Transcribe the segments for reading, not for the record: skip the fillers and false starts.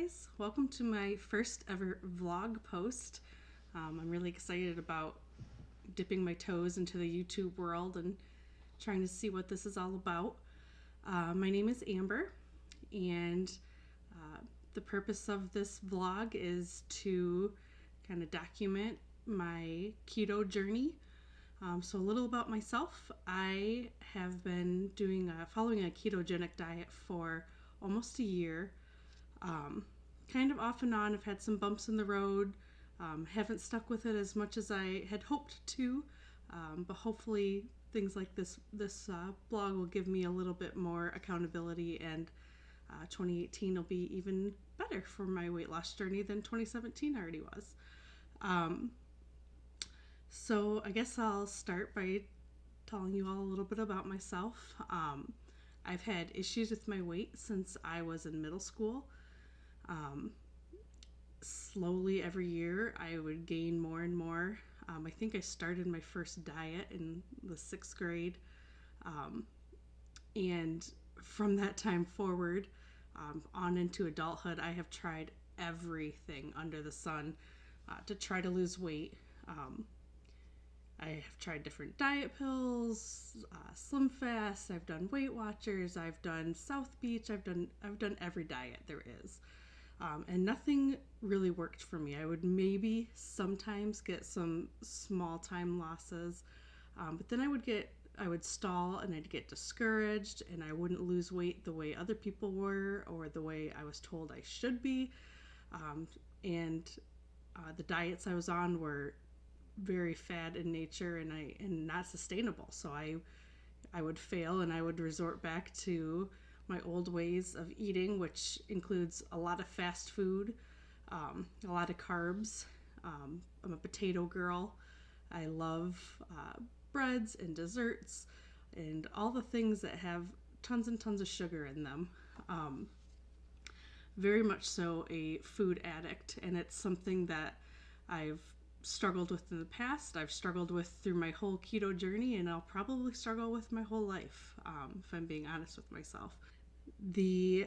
guys, welcome to my first ever vlog post. I'm really excited about dipping my toes into the YouTube world and trying to see what this is all about. My name is Amber, and the purpose of this vlog is to kind of document my keto journey. So a little about myself. I have been following a ketogenic diet for almost a year. Kind of off and on. I've had some bumps in the road. Haven't stuck with it as much as I had hoped to, but hopefully things like this blog will give me a little bit more accountability, and 2018 will be even better for my weight loss journey than 2017 already was. So I guess I'll start by telling you all a little bit about myself. I've had issues with my weight since I was in middle school. Slowly every year I would gain more and more. I think I started my first diet in the 6th grade. And from that time forward, on into adulthood, I have tried everything under the sun to try to lose weight. I have tried different diet pills, Slim Fast, I've done Weight Watchers, I've done South Beach, I've done every diet there is. And nothing really worked for me. I would maybe sometimes get some small time losses, but then I would stall and I'd get discouraged, and I wouldn't lose weight the way other people were or the way I was told I should be. And the diets I was on were very fad in nature and not sustainable. So I would fail, and I would resort back to my old ways of eating, which includes a lot of fast food, a lot of carbs. I'm a potato girl. I love breads and desserts and all the things that have tons and tons of sugar in them. Very much so a food addict, and it's something that I've struggled with in the past. I've struggled with through my whole keto journey, and I'll probably struggle with my whole life, if I'm being honest with myself. The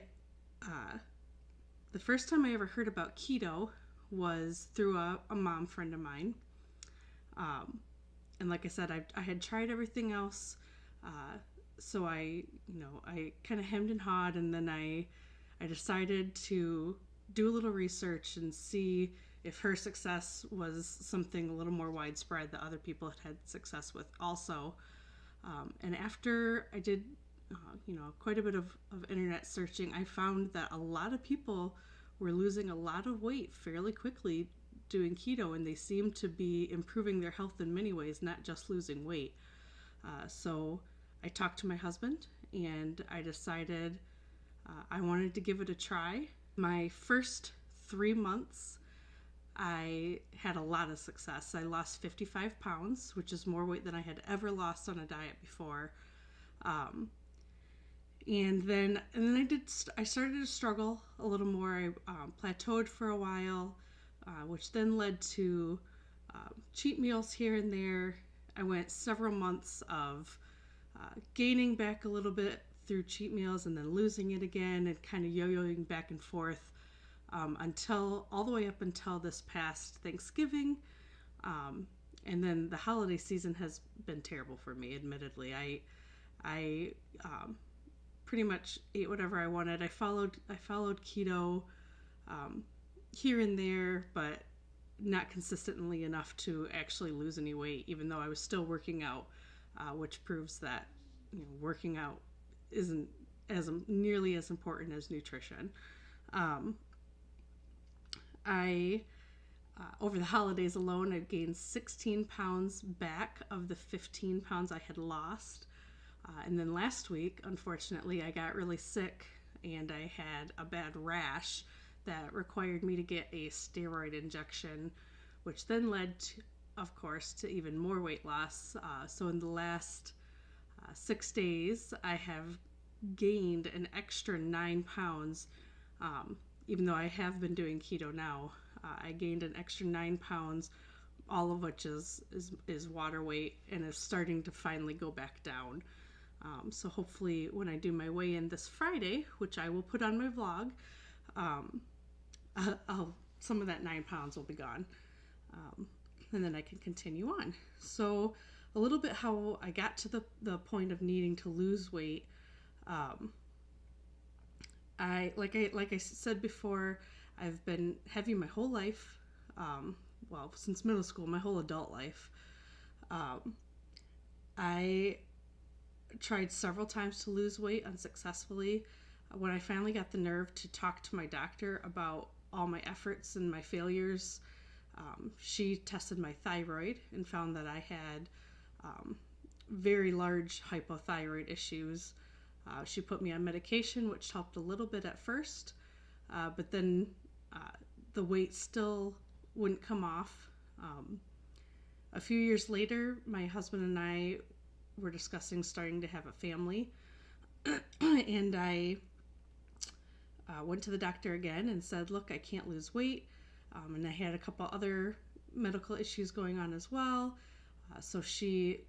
first time I ever heard about keto was through a mom friend of mine. And like I said, I had tried everything else. So I kind of hemmed and hawed, and then I decided to do a little research and see if her success was something a little more widespread that other people had success with also. And after I did, quite a bit of internet searching, I found that a lot of people were losing a lot of weight fairly quickly doing keto, and they seemed to be improving their health in many ways, not just losing weight. So I talked to my husband, and I decided I wanted to give it a try. My first 3 months, I had a lot of success. I lost 55 pounds, which is more weight than I had ever lost on a diet before. And then I started to struggle a little more. I plateaued for a while, which then led to cheat meals here and there. I went several months of gaining back a little bit through cheat meals and then losing it again, and kind of yo-yoing back and forth. All the way up until this past Thanksgiving. And then the holiday season has been terrible for me, admittedly. I pretty much ate whatever I wanted. I followed keto here and there, but not consistently enough to actually lose any weight, even though I was still working out, which proves that working out isn't nearly as important as nutrition. Over the holidays alone, I gained 16 pounds back of the 15 pounds I had lost. And then last week, unfortunately, I got really sick, and I had a bad rash that required me to get a steroid injection, which then led to, of course, to even more weight loss. So in the last 6 days, I have gained an extra 9 pounds. Even though I have been doing keto now, I gained an extra 9 pounds, all of which is water weight, and is starting to finally go back down. So hopefully when I do my weigh-in this Friday, which I will put on my vlog, some of that 9 pounds will be gone. And then I can continue on. So a little bit how I got to the point of needing to lose weight. Like I said before, I've been heavy my whole life. Well, since middle school, my whole adult life. I tried several times to lose weight unsuccessfully. When I finally got the nerve to talk to my doctor about all my efforts and my failures, she tested my thyroid and found that I had very large hypothyroid issues. She put me on medication, which helped a little bit at first, but then the weight still wouldn't come off. A few years later, my husband and I were discussing starting to have a family, and I went to the doctor again and said, look, I can't lose weight. And I had a couple other medical issues going on as well. So she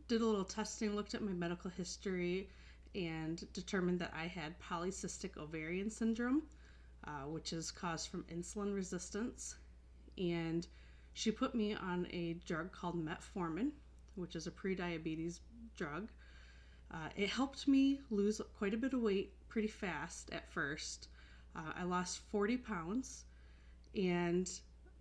did a little testing, looked at my medical history, and determined that I had polycystic ovarian syndrome, which is caused from insulin resistance. And she put me on a drug called metformin, which is a prediabetes drug. It helped me lose quite a bit of weight pretty fast at first. I lost 40 pounds, and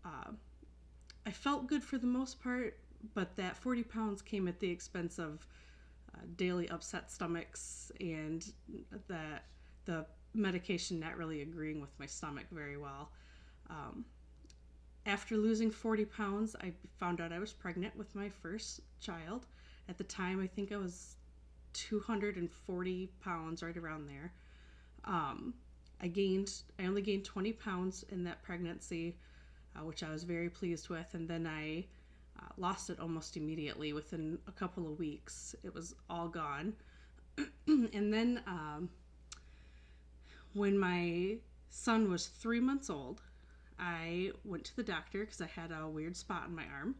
I felt good for the most part, but that 40 pounds came at the expense of daily upset stomachs and the medication not really agreeing with my stomach very well. After losing 40 pounds, I found out I was pregnant with my first child. At the time, I think I was 240 pounds, right around there. I only gained 20 pounds in that pregnancy, which I was very pleased with, and then I lost it almost immediately. Within a couple of weeks, it was all gone. And then when my son was 3 months old, I went to the doctor because I had a weird spot on my arm.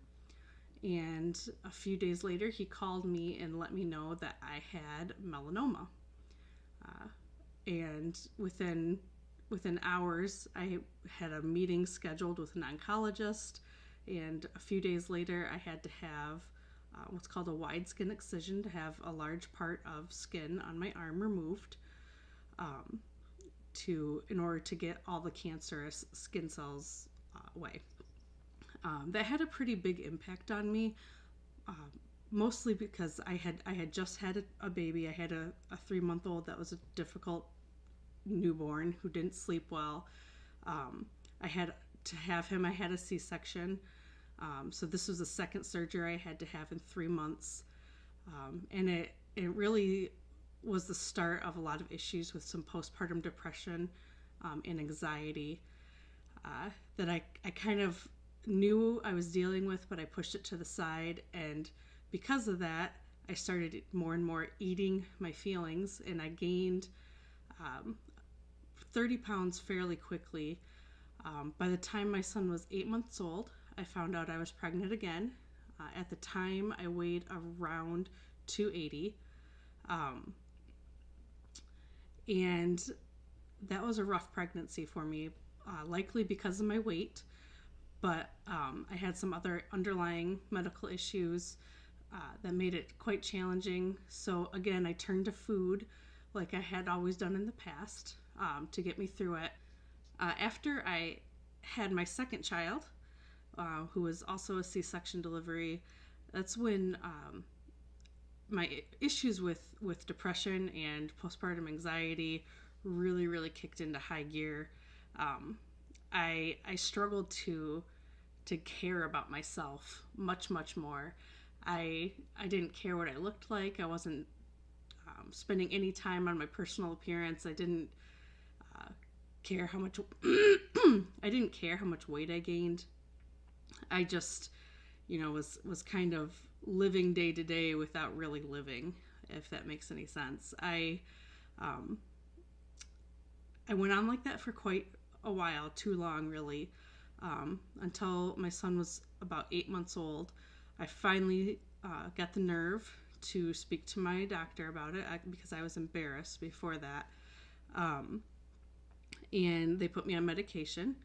And a few days later, he called me and let me know that I had melanoma. And within hours, I had a meeting scheduled with an oncologist. And a few days later, I had to have what's called a wide skin excision, to have a large part of skin on my arm removed, in order to get all the cancerous skin cells away. That had a pretty big impact on me, mostly because I had just had a baby. I had a 3-month-old that was a difficult newborn who didn't sleep well. I had to have him. I had a C-section, so this was the second surgery I had to have in 3 months, and it really was the start of a lot of issues with some postpartum depression and anxiety that I kind of knew I was dealing with, but I pushed it to the side. And because of that, I started more and more eating my feelings, and I gained 30 pounds fairly quickly. By the time my son was 8 months old, I found out I was pregnant again. At the time, I weighed around 280. And that was a rough pregnancy for me, likely because of my weight, but I had some other underlying medical issues that made it quite challenging. So again, I turned to food like I had always done in the past to get me through it. After I had my second child, who was also a C-section delivery, that's when my issues with depression and postpartum anxiety really kicked into high gear. I struggled to care about myself much more. I didn't care what I looked like. I wasn't spending any time on my personal appearance. I didn't care how much I didn't care how much weight I gained. I just, was kind of living day to day without really living, if that makes any sense. I went on like that for quite a while, too long really, until my son was about 8 months old. I finally got the nerve to speak to my doctor about it because I was embarrassed before that. and they put me on medication.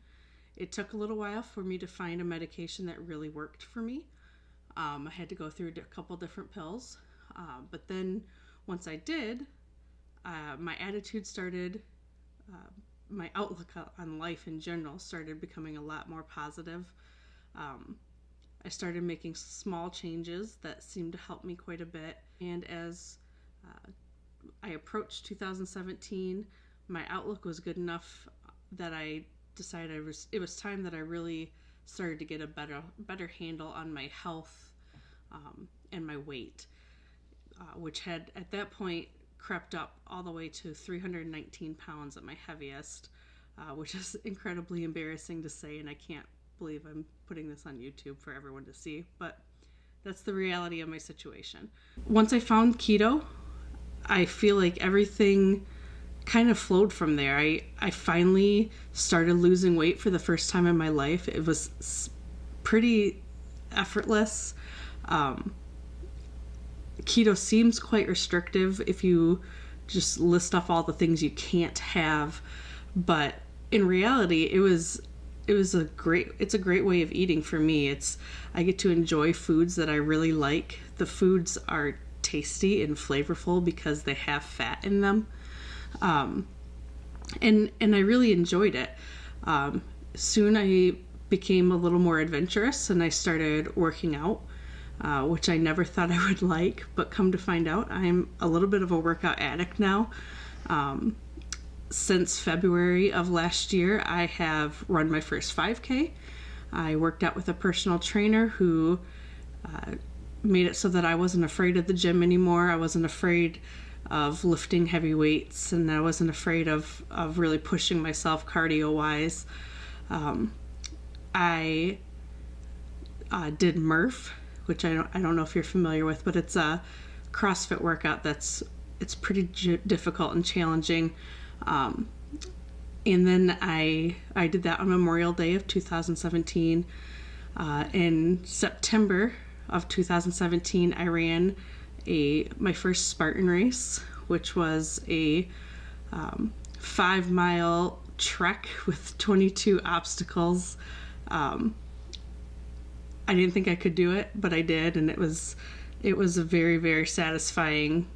It took a little while for me to find a medication that really worked for me. I had to go through a couple different pills. But then once I did, my attitude started, my outlook on life in general started becoming a lot more positive. I started making small changes that seemed to help me quite a bit. And as I approached 2017, my outlook was good enough that I decided it was time that I really started to get a better handle on my health and my weight, which had at that point crept up all the way to 319 pounds at my heaviest, which is incredibly embarrassing to say, and I can't believe I'm putting this on YouTube for everyone to see, but that's the reality of my situation. Once I found keto, I feel like everything kind of flowed from there. I finally started losing weight for the first time in my life. It was pretty effortless. Keto seems quite restrictive if you just list off all the things you can't have, but in reality, it's a great way of eating for me. I get to enjoy foods that I really like. The foods are tasty and flavorful because they have fat in them. And I really enjoyed it. Soon I became a little more adventurous and I started working out, which I never thought I would like, but come to find out, I'm a little bit of a workout addict now. Since February of last year, I have run my first 5K. I worked out with a personal trainer who made it so that I wasn't afraid of the gym anymore. I wasn't afraid of lifting heavy weights, and I wasn't afraid of really pushing myself cardio-wise. I did Murph, which I don't know if you're familiar with, but it's a CrossFit workout it's pretty difficult and challenging. And then I did that on Memorial Day of 2017. In September of 2017, I ran my first Spartan race, which was a 5-mile trek with 22 obstacles. I didn't think I could do it, but I did, and it was a very, very satisfying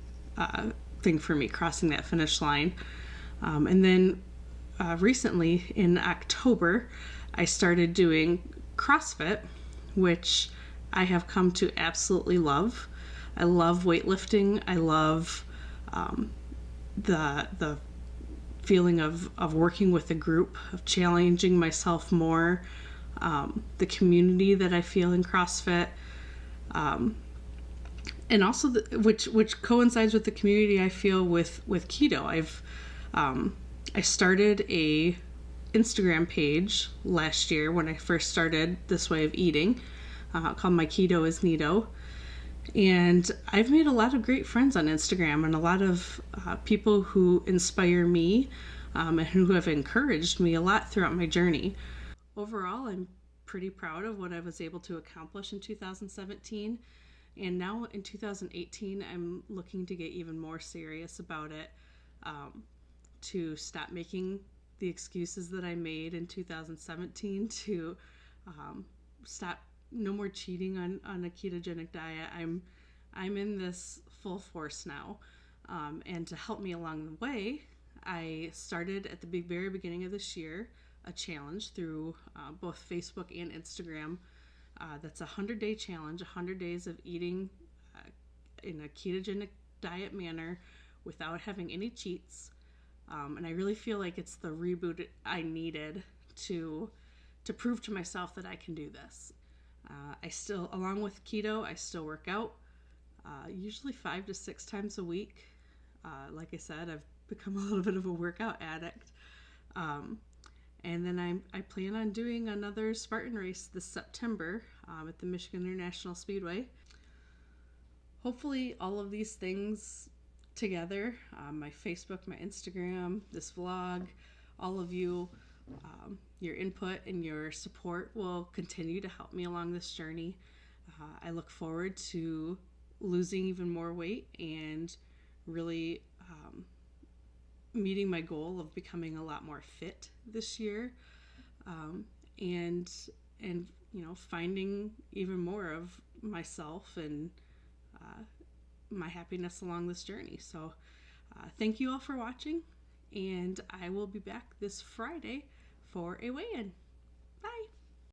thing for me, crossing that finish line. And then recently in October, I started doing CrossFit, which I have come to absolutely love. I love weightlifting. I love the feeling of working with a group, of challenging myself more, the community that I feel in CrossFit, and also which coincides with the community I feel with keto. I started a Instagram page last year when I first started this way of eating, called My Keto is Neato. And I've made a lot of great friends on Instagram and a lot of people who inspire me and who have encouraged me a lot throughout my journey. Overall, I'm pretty proud of what I was able to accomplish in 2017. And now in 2018, I'm looking to get even more serious about it, to stop making the excuses that I made in 2017, to stop, no more cheating on a ketogenic diet. I'm in this full force now. And to help me along the way, I started at the very beginning of this year a challenge through both Facebook and Instagram. That's a 100-day challenge, 100 days of eating in a ketogenic diet manner without having any cheats. And I really feel like it's the reboot I needed to prove to myself that I can do this. I still, along with keto, I still work out, usually 5 to 6 times a week. Like I said, I've become a little bit of a workout addict. And then I plan on doing another Spartan race this September at the Michigan International Speedway. Hopefully all of these things together, my Facebook, my Instagram, this vlog, all of you, your input and your support will continue to help me along this journey. I look forward to losing even more weight and really meeting my goal of becoming a lot more fit this year, um, and finding even more of myself and my happiness along this journey. So thank you all for watching, and I will be back this Friday for a weigh-in. Bye.